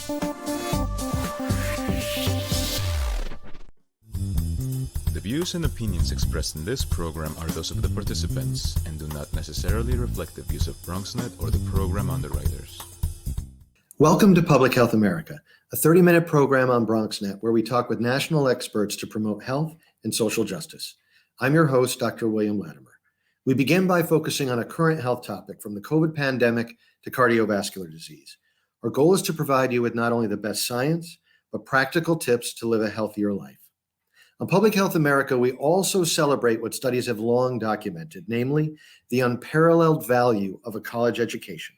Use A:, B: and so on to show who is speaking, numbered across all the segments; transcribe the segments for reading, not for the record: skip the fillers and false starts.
A: The views and opinions expressed in this program are those of the participants and do not necessarily reflect the views of BronxNet or the program underwriters.
B: Welcome to Public Health America, a 30-minute program on BronxNet where we talk with national experts to promote health and social justice. I'm your host, Dr. William Latimer. We begin by focusing on a current health topic from the COVID pandemic to cardiovascular disease. Our goal is to provide you with not only the best science, but practical tips to live a healthier life. On Public Health America, we also celebrate what studies have long documented, namely the unparalleled value of a college education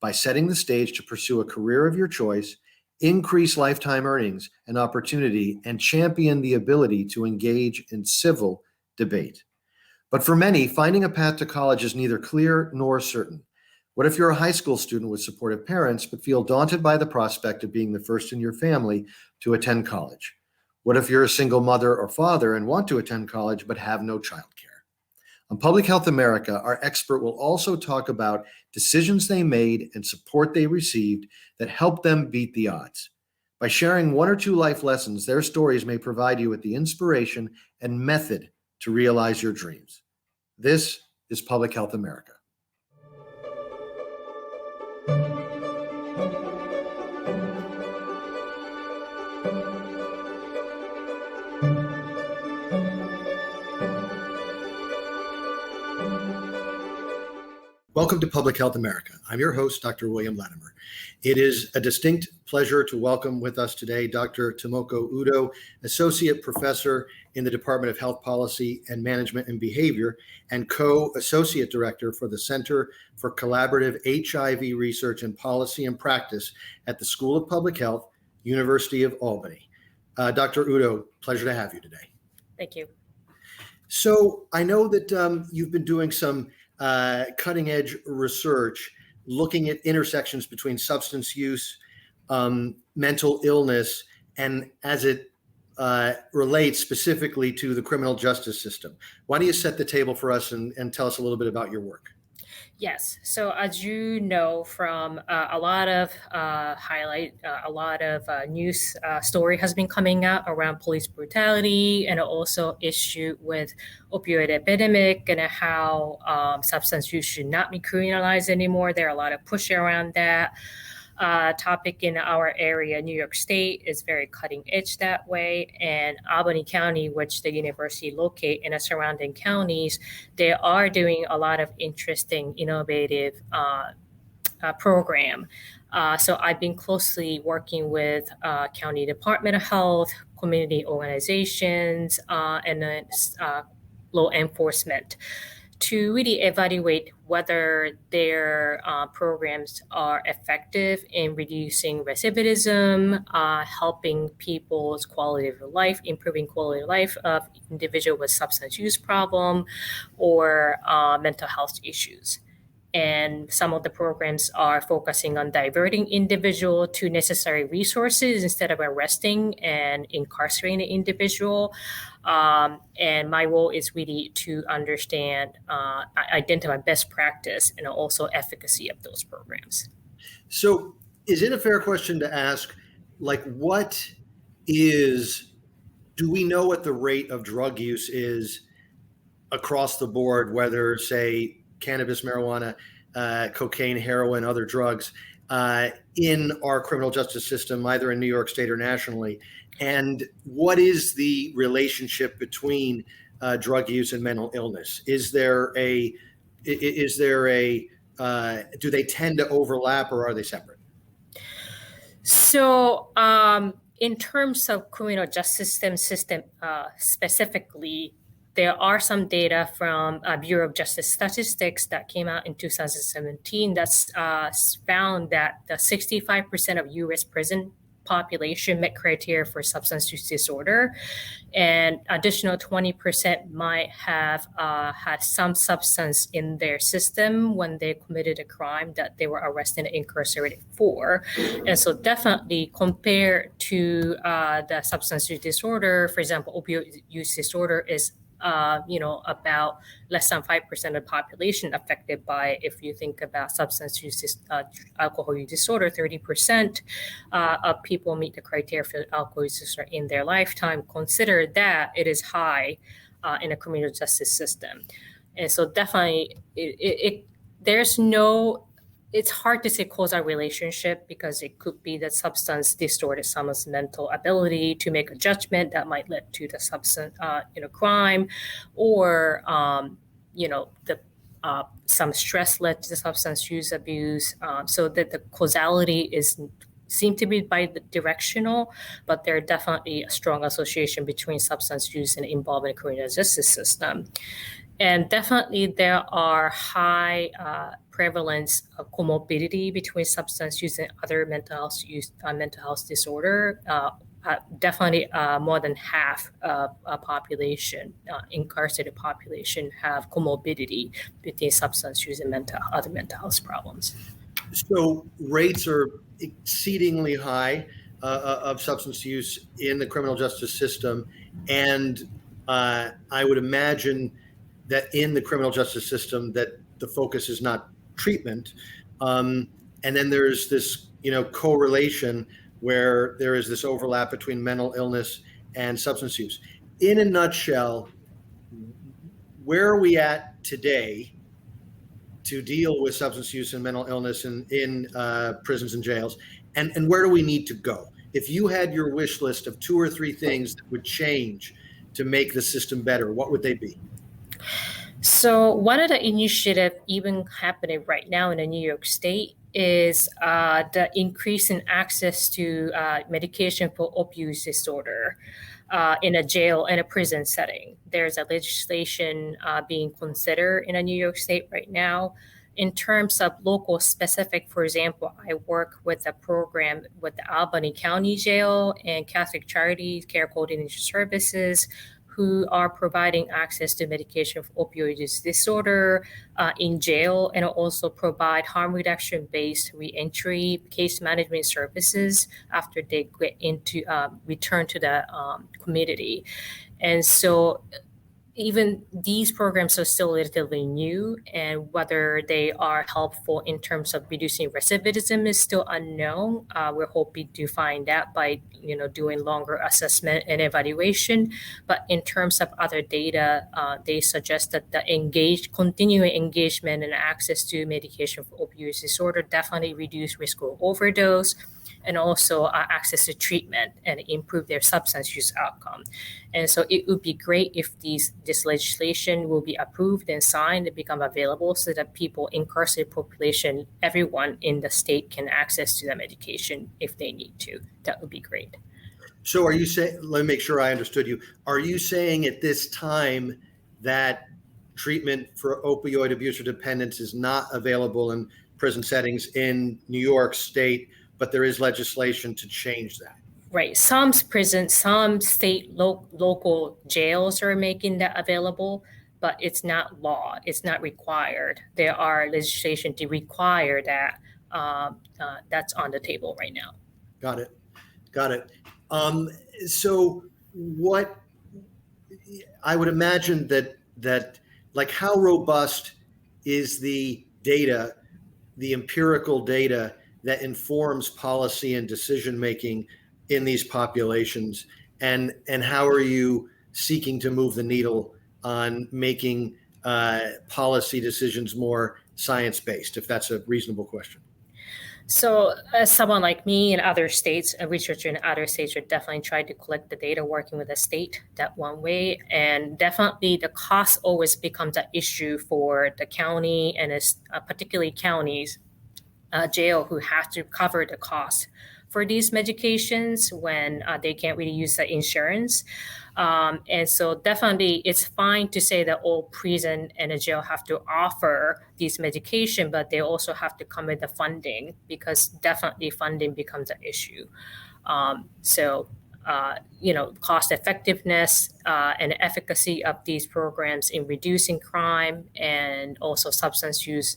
B: by setting the stage to pursue a career of your choice, increase lifetime earnings and opportunity, and champion the ability to engage in civil debate. But for many, finding a path to college is neither clear nor certain. What if you're a high school student with supportive parents, but feel daunted by the prospect of being the first in your family to attend college? What if you're a single mother or father and want to attend college but have no childcare? On Public Health America, our expert will also talk about decisions they made and support they received that helped them beat the odds. By sharing one or two life lessons, their stories may provide you with the inspiration and method to realize your dreams. This is Public Health America. Welcome to Public Health America. I'm your host, Dr. William Latimer. It is a distinct pleasure to welcome with us today Dr. Tomoko Udo, Associate Professor in the Department of Health Policy and Management and Behavior, and Co-Associate Director for the Center for Collaborative HIV Research and Policy and Practice at the School of Public Health, University of Albany. Dr. Udo, pleasure to have you today.
C: Thank you.
B: So I know that you've been doing some cutting edge research looking at intersections between substance use, mental illness, and as it relates specifically to the criminal justice system. Why don't you set the table for us and tell us a little bit about your work?
C: Yes. So as you know from a lot of news story has been coming out around police brutality and also issue with opioid epidemic and how substance use should not be criminalized anymore. There are a lot of push around that. Topic in our area, New York State, is very cutting edge that way. And Albany County, which the university locate in the surrounding counties, they are doing a lot of interesting, innovative program. So I've been closely working with County Department of Health, community organizations, and then law enforcement to really evaluate whether their programs are effective in reducing recidivism, helping people's quality of life, improving quality of life of individual with substance use problem or mental health issues. And some of the programs are focusing on diverting individual to necessary resources instead of arresting and incarcerating the individual. And my role is really to understand, identify best practice and also efficacy of those programs.
B: So is it a fair question to ask, do we know what the rate of drug use is across the board, whether, say, cannabis, marijuana, cocaine, heroin, other drugs in our criminal justice system, either in New York State or nationally? And what is the relationship between drug use and mental illness? Do they tend to overlap or are they separate?
C: So in terms of criminal justice system specifically, there are some data from Bureau of Justice Statistics that came out in 2017 that's found that the 65% of U.S. prison population met criteria for substance use disorder, and additional 20% might have had some substance in their system when they committed a crime that they were arrested and incarcerated for. And so definitely compared to the substance use disorder, for example, opioid use disorder is about less than 5% of the population affected by, if you think about substance use, alcohol use disorder, 30% of people meet the criteria for alcohol use disorder in their lifetime. Consider that it is high in the criminal justice system. And so definitely it's hard to say causal relationship, because it could be that substance distorted someone's mental ability to make a judgment that might lead to the substance, crime, or some stress led to the substance use abuse. So that the causality seem to be bi-directional, but there's definitely a strong association between substance use and involvement in the criminal justice system. And definitely there are high prevalence of comorbidity between substance use and other mental health disorder. Definitely more than half of a population, incarcerated population, have comorbidity between substance use and other mental health problems.
B: So rates are exceedingly high of substance use in the criminal justice system. And I would imagine that in the criminal justice system that the focus is not treatment. And then there's this, correlation where there is this overlap between mental illness and substance use. In a nutshell, where are we at today to deal with substance use and mental illness in prisons and jails? And where do we need to go? If you had your wish list of 2 or 3 things that would change to make the system better, what would they be?
C: So one of the initiatives even happening right now in New York State is the increase in access to medication for opioid disorder in a jail and a prison setting. There's a legislation being considered in New York State right now. In terms of local specific, for example, I work with a program with the Albany County Jail and Catholic Charities Care Coordination Services, who are providing access to medication for opioid use disorder in jail, and also provide harm reduction-based reentry case management services after they get into return to the community. And so even these programs are still relatively new, and whether they are helpful in terms of reducing recidivism is still unknown. We're hoping to find that by doing longer assessment and evaluation. But in terms of other data, they suggest that the continuing engagement and access to medication for opioid disorder definitely reduce risk of overdose, and also access to treatment and improve their substance use outcome. And so it would be great if this legislation will be approved and signed and become available, so that people, incarcerated population, everyone in the state can access to the medication if they need to. That would be great.
B: So are you saying, let me make sure I understood you. Are you saying at this time that treatment for opioid abuse or dependence is not available in prison settings in New York State, but there is legislation to change that?
C: Right. Some prisons, some state local jails are making that available, but it's not law. It's not required. There are legislation to require that. That's on the table right now.
B: Got it. So what I would imagine that like, how robust is the data, the empirical data that informs policy and decision making in these populations, and how are you seeking to move the needle on making policy decisions more science-based, if that's a reasonable question?
C: So as someone like me and other states, a researcher in other states, are definitely trying to collect the data, working with the state that one way. And definitely the cost always becomes an issue for the county, and particularly counties, jail, who have to cover the cost for these medications when they can't really use the insurance. And so definitely it's fine to say that all prison and a jail have to offer these medication, but they also have to come with the funding, because definitely funding becomes an issue. So cost effectiveness and efficacy of these programs in reducing crime and also substance use,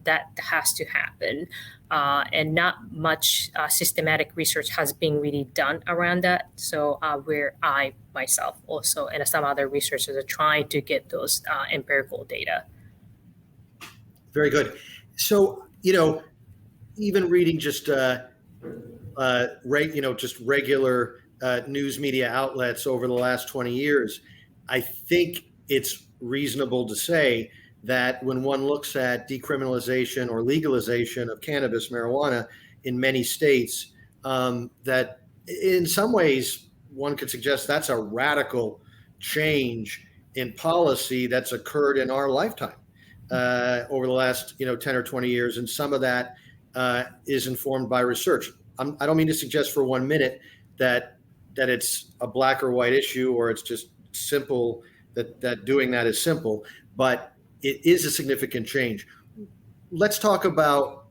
C: that has to happen. And not much systematic research has been really done around that. So where I myself also and some other researchers are trying to get those empirical data.
B: Very good. So, even reading just regular news media outlets over the last 20 years, I think it's reasonable to say that when one looks at decriminalization or legalization of cannabis, marijuana in many states, that in some ways one could suggest that's a radical change in policy that's occurred in our lifetime over the last 10 or 20 years. And some of that is informed by research. I don't mean to suggest for 1 minute that it's a black or white issue or it's just simple, that doing that is simple, but it is a significant change. Let's talk about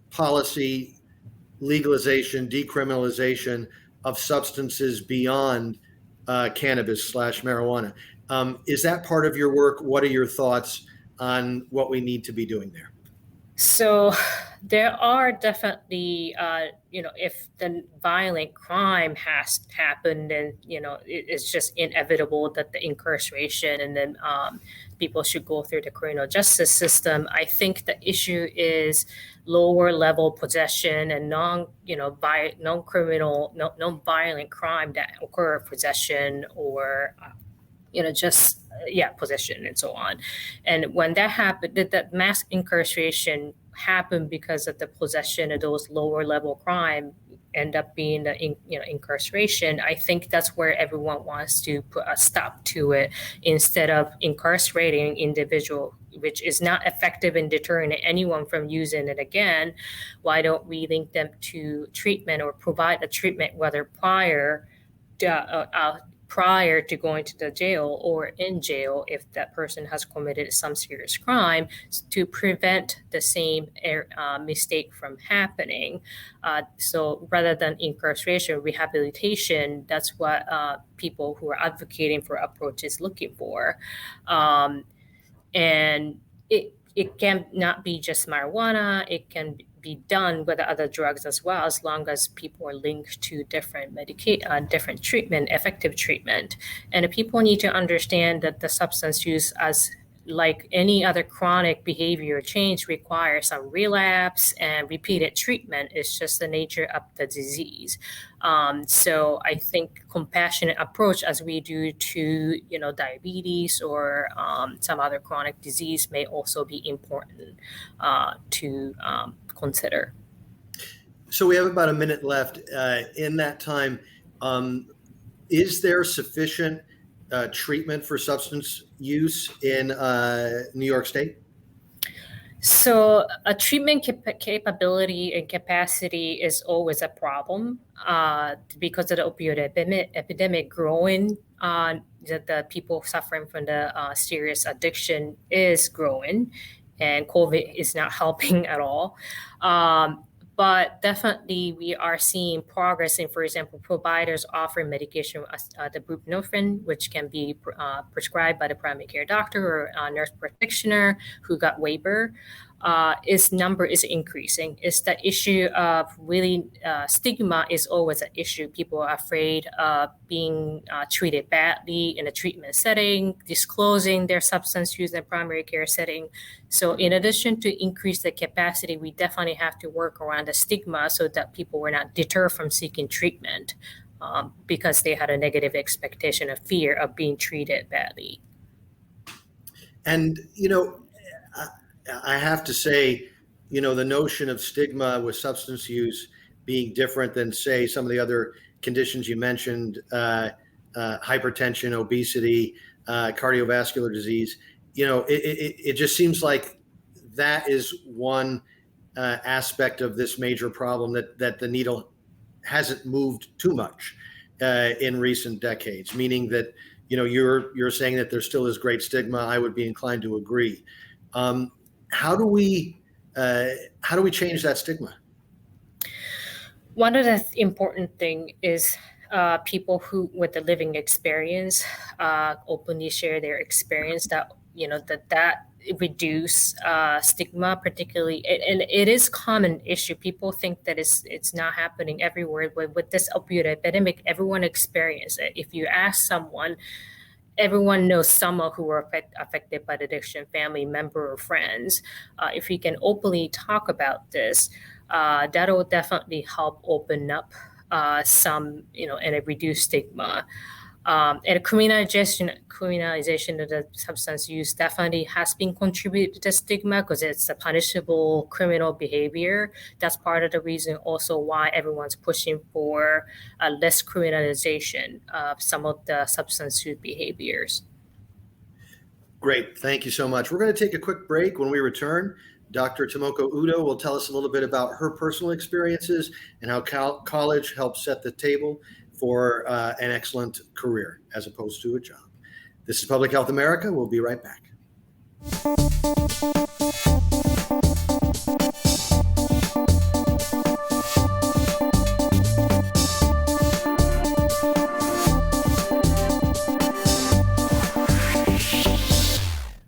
B: policy, legalization, decriminalization of substances beyond cannabis/marijuana. Is that part of your work? What are your thoughts on what we need to be doing there?
C: So there are definitely, if the violent crime has happened, then, it's just inevitable that the incarceration and then people should go through the criminal justice system. I think the issue is lower level possession and non-criminal, non-violent crime that occur, possession or possession and so on. And when that happened, that mass incarceration happened because of the possession of those lower level crime end up being the incarceration. I think that's where everyone wants to put a stop to it instead of incarcerating individual, which is not effective in deterring anyone from using it again. Why don't we link them to treatment or provide a treatment, whether prior to going to the jail or in jail if that person has committed some serious crime, to prevent the same mistake from happening. So rather than incarceration, rehabilitation, that's what people who are advocating for approach is looking for. And it can not be just marijuana. It can be done with other drugs as well, as long as people are linked to different different treatment, effective treatment. And people need to understand that the substance use, as like any other chronic behavior change, requires some relapse and repeated treatment. It's just the nature of the disease. So I think compassionate approach, as we do to diabetes or some other chronic disease, may also be important to consider.
B: So we have about a minute left. In that time, is there sufficient treatment for substance use in New York State?
C: So a treatment capability and capacity is always a problem because of the opioid epidemic growing. The people suffering from the serious addiction is growing, and COVID is not helping at all. But definitely we are seeing progress in, for example, providers offering medication, the buprenorphine, which can be prescribed by the primary care doctor or nurse practitioner who got waiver. Its number is increasing. It's the issue of really stigma is always an issue. People are afraid of being treated badly in a treatment setting, disclosing their substance use in a primary care setting. So in addition to increase the capacity, we definitely have to work around the stigma so that people were not deterred from seeking treatment because they had a negative expectation of fear of being treated badly.
B: And, I have to say, the notion of stigma with substance use being different than, say, some of the other conditions you mentioned, hypertension, obesity, cardiovascular disease, it just seems like that is one aspect of this major problem that the needle hasn't moved too much in recent decades, meaning that, you're saying that there still is great stigma. I would be inclined to agree. How do we change that stigma?
C: One of the important thing is people who with the living experience openly share their experience, that that reduce stigma, particularly, and it is common issue. People think that it's not happening everywhere. With this opioid epidemic, everyone experience it. If you ask someone, everyone knows someone who were affected by the addiction, family member or friends. If we can openly talk about this, that'll definitely help open up some, and reduce stigma. And criminalization of the substance use definitely has been contributed to stigma because it's a punishable criminal behavior. That's part of the reason also why everyone's pushing for less criminalization of some of the substance use behaviors.
B: Great. Thank you so much. We're going to take a quick break. When we return, Dr. Tomoko Udo will tell us a little bit about her personal experiences and how college helped set the table for an excellent career as opposed to a job. This is Public Health America. We'll be right back.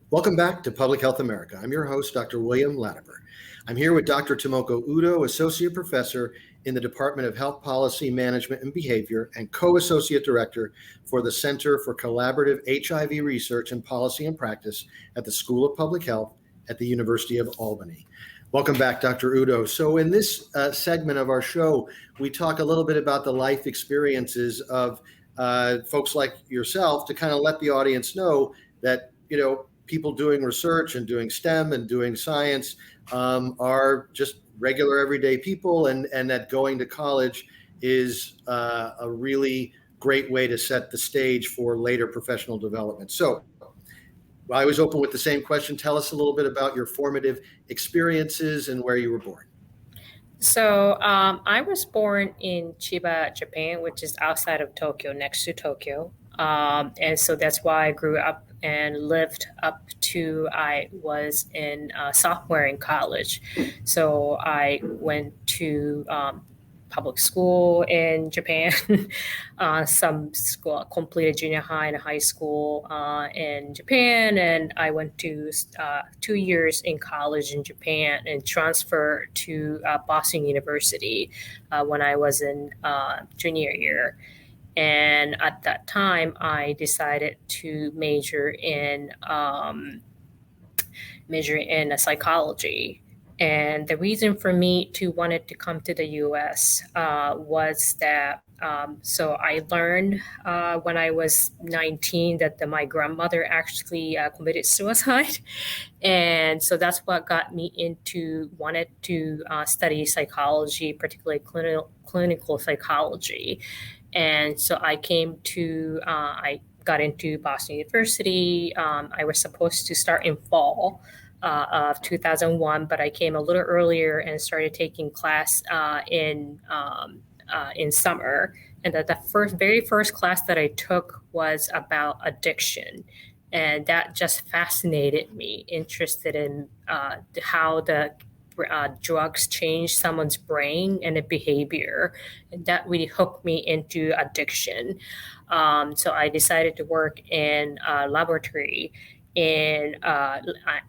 B: Welcome back to Public Health America. I'm your host, Dr. William Latimer. I'm here with Dr. Tomoko Udo, Associate Professor in the Department of Health Policy, Management, and Behavior, and Co-Associate Director for the Center for Collaborative HIV Research and Policy and Practice at the School of Public Health at the University of Albany. Welcome back, Dr. Udo. So in this segment of our show, we talk a little bit about the life experiences of folks like yourself to kind of let the audience know that, people doing research and doing STEM and doing science are just regular everyday people, and that going to college is a really great way to set the stage for later professional development. So I was open with the same question. Tell us a little bit about your formative experiences and where you were born.
C: So I was born in Chiba, Japan, which is outside of Tokyo, next to Tokyo. And so that's why I grew up and lived up to I was in sophomore in college. So I went to public school in Japan, some school, completed junior high and high school in Japan, and I went to 2 years in college in Japan and transferred to Boston University when I was in junior year. And at that time, I decided to major in psychology. And the reason for me to wanted to come to the U.S. Was that so I learned when I was 19 that my grandmother actually committed suicide, and so that's what got me into wanted to study psychology, particularly clinical psychology. And so I got into Boston University. I was supposed to start in fall of 2001, but I came a little earlier and started taking class in summer. And the very first class that I took was about addiction. And that just fascinated me, interested in how the drugs change someone's brain and the behavior. And that really hooked me into addiction. So I decided to work in a laboratory in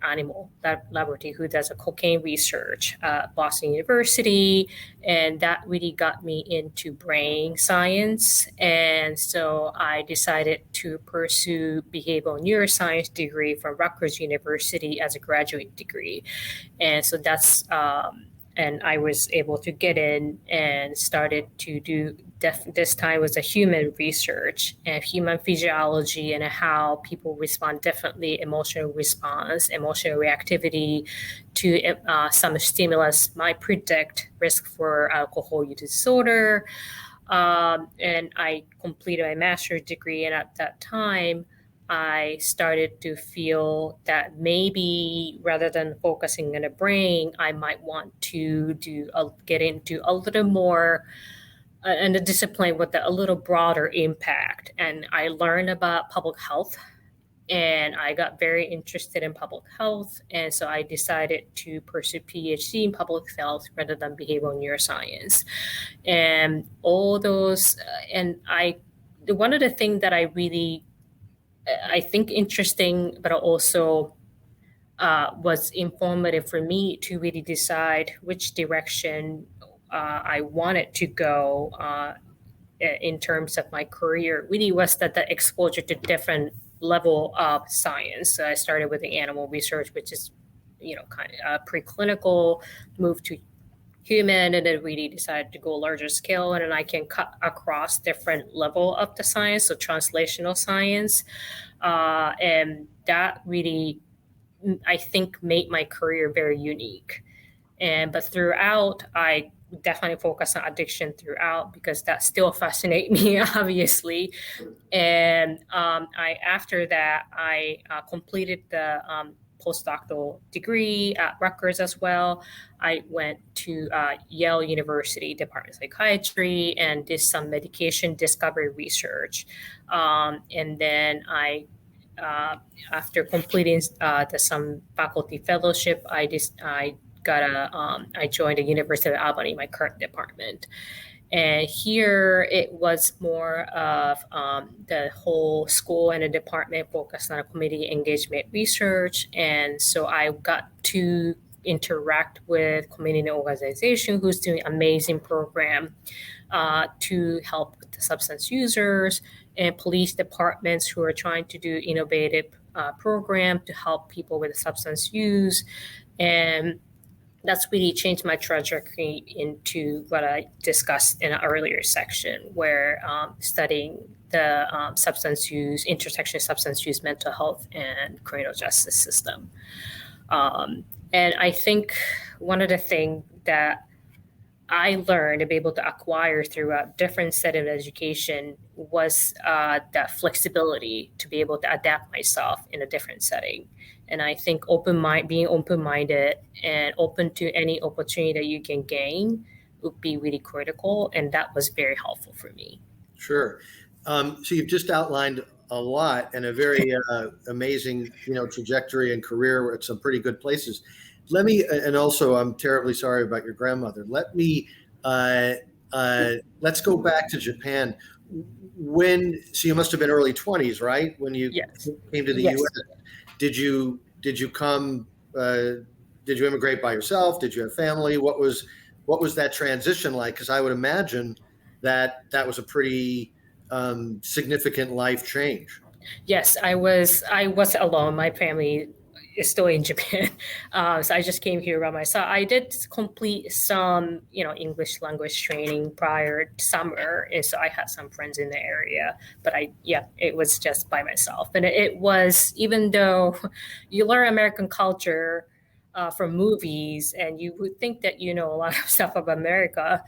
C: animal laboratory who does a cocaine research at Boston University. And that really got me into brain science. And so I decided to pursue behavioral neuroscience degree from Rutgers University as a graduate degree. And so that's, and I was able to get in and started to do, this time was a human research and human physiology and how people respond differently, emotional response, emotional reactivity to some stimulus might predict risk for alcohol use disorder. And I completed my master's degree, and at that time, I started to feel that maybe rather than focusing on the brain, I might want to get into a little more and a discipline with a little broader impact. And I learned about public health And I got very interested in public health. And so I decided to pursue PhD in public health rather than behavioral neuroscience. And all those, one of the things that I think interesting, but also was informative for me to really decide which direction I wanted to go in terms of my career, really was that the exposure to different level of science. So I started with the animal research, which is, kind of preclinical, moved to human, and then really decided to go larger scale. And then I can cut across different level of the science, so translational science. And that really, I think, made my career very unique. But throughout, I definitely focus on addiction throughout because that still fascinates me, obviously. And after that, I completed the postdoctoral degree at Rutgers as well. I went to Yale University Department of Psychiatry and did some medication discovery research. And then after completing some faculty fellowship, I joined the University of Albany, my current department. And here it was more of the whole school and the department focused on community engagement research. And so I got to interact with community organization who's doing amazing program to help with the substance users, and police departments who are trying to do innovative program to help people with substance use. And that's really changed my trajectory into what I discussed in an earlier section, where studying the intersection of substance use, mental health, and criminal justice system. And I think one of the things that I learned to be able to acquire through a different set of education was that flexibility to be able to adapt myself in a different setting. And I think being open-minded and open to any opportunity that you can gain would be really critical. And that was very helpful for me.
B: Sure. So you've just outlined a lot and a very amazing, trajectory and career at some pretty good places. And also I'm terribly sorry about your grandmother. Let's go back to Japan. So you must have been early 20s, right? When you came to the
C: Yes.
B: US. Did you immigrate by yourself? Did you have family? What was that transition like? Because I would imagine that was a pretty significant life change.
C: Yes, I was alone. My family is still in Japan. So I just came here by myself. I did complete some, English language training prior to summer. And so I had some friends in the area, but it was just by myself. And it was, even though you learn American culture from movies and you would think that you know a lot of stuff about America,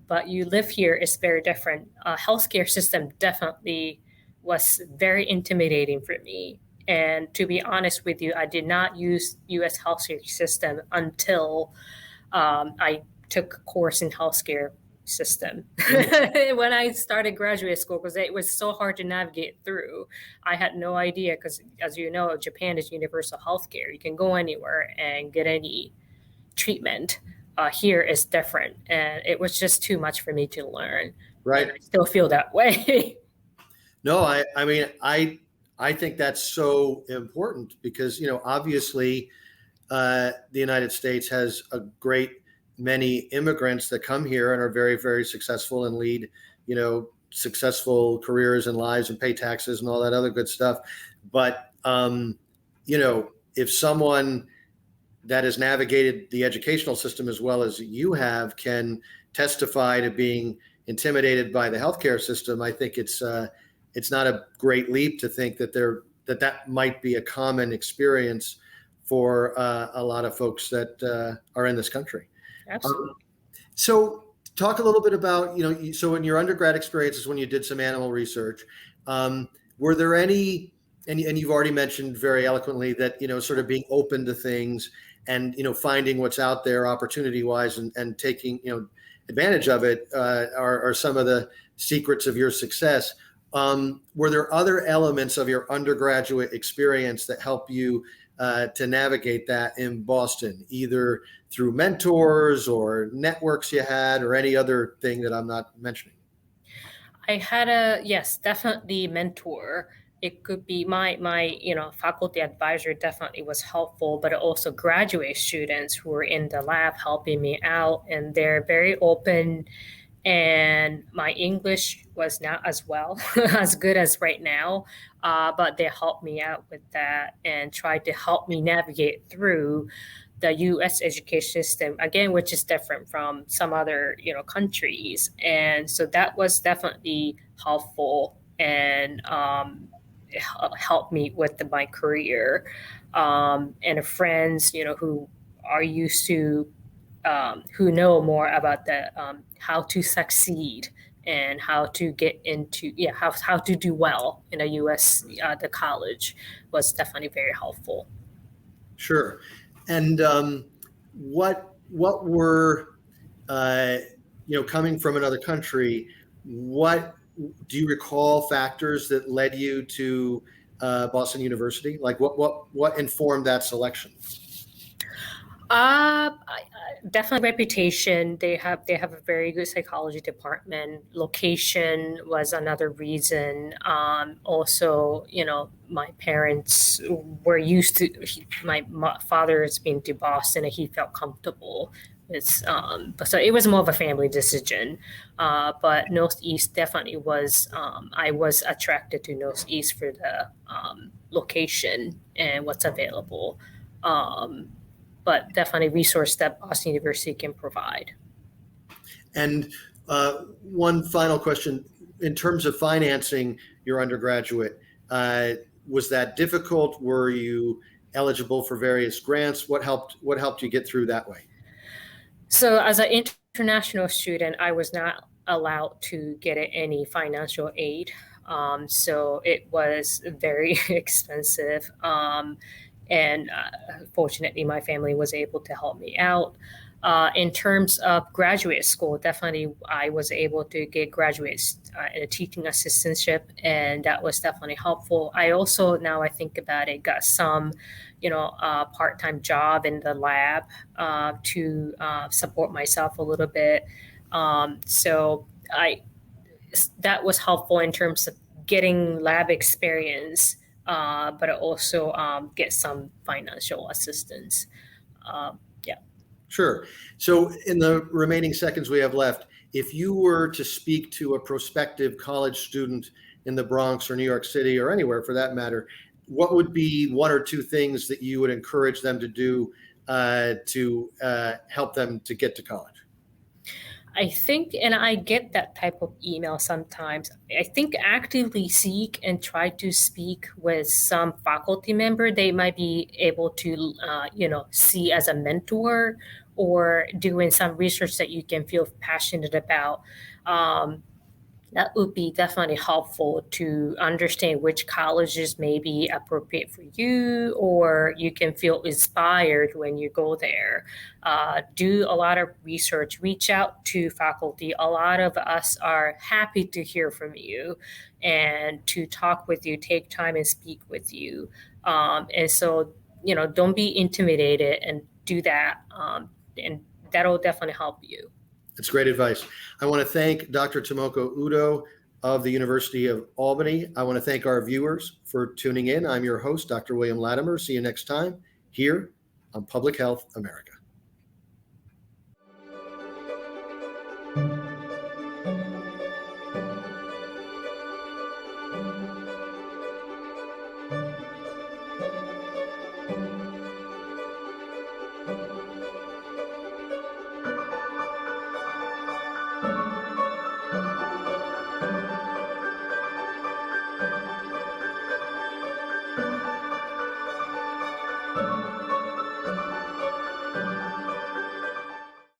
C: but you live here, it's very different. Healthcare system definitely was very intimidating for me. And to be honest with you, I did not use U.S. healthcare system until I took a course in healthcare system when I started graduate school, because it was so hard to navigate through. I had no idea, because as you know, Japan is universal healthcare. You can go anywhere and get any treatment. Here is different, and it was just too much for me to learn.
B: Right.
C: And I still feel that way.
B: No, I mean, I think that's so important because, obviously the United States has a great many immigrants that come here and are very, very successful and lead, successful careers and lives and pay taxes and all that other good stuff. But, if someone that has navigated the educational system as well as you have can testify to being intimidated by the healthcare system, I think it's not a great leap to think that might be a common experience for a lot of folks that are in this country.
C: Absolutely.
B: So talk a little bit about, so in your undergrad experiences when you did some animal research, were there any, and you've already mentioned very eloquently that, sort of being open to things and, finding what's out there opportunity-wise and taking, advantage of it are some of the secrets of your success. were there other elements of your undergraduate experience that help you to navigate that in Boston, either through mentors or networks you had or any other thing that I'm not mentioning?
C: I had yes, definitely mentor. It could be my faculty advisor definitely was helpful, but also graduate students who were in the lab helping me out, and they're very open. And my English was not as well as good as right now, but they helped me out with that and tried to help me navigate through the U.S. education system again, which is different from some other countries, and so that was definitely helpful and helped me with my career. And friends, who are used to who know more about the how to succeed and how to get into how to do well in the U.S. The college was definitely very helpful.
B: Sure. And what were coming from another country? What do you recall factors that led you to Boston University? Like what informed that selection?
C: Definitely reputation. They have a very good psychology department. Location was another reason. Also, my parents were used to. My father has been to Boston, and he felt comfortable. So it was more of a family decision. But Northeast definitely was. I was attracted to Northeast for the location and what's available. But definitely resource that Boston University can provide.
B: And one final question, in terms of financing your undergraduate, was that difficult? Were you eligible for various grants? What helped you get through that way?
C: So as an international student, I was not allowed to get any financial aid. So it was very expensive. And fortunately, my family was able to help me out. In terms of graduate school, definitely I was able to get graduate in a teaching assistantship, and that was definitely helpful. I also, now I think about it, got some, part-time job in the lab to support myself a little bit. So that was helpful in terms of getting lab experience, but also get some financial assistance. Yeah.
B: Sure. So in the remaining seconds we have left, if you were to speak to a prospective college student in the Bronx or New York City or anywhere for that matter, what would be one or two things that you would encourage them to do to help them to get to college?
C: I think, and I get that type of email sometimes, I think actively seek and try to speak with some faculty member they might be able to, see as a mentor, or doing some research that you can feel passionate about. That would be definitely helpful to understand which colleges may be appropriate for you, or you can feel inspired when you go there. Do a lot of research, reach out to faculty. A lot of us are happy to hear from you and to talk with you, take time and speak with you. And so, don't be intimidated and do that. And that'll definitely help you.
B: That's great advice. I want to thank Dr. Tomoko Udo of the University of Albany. I want to thank our viewers for tuning in. I'm your host, Dr. William Latimer. See you next time here on Public Health America.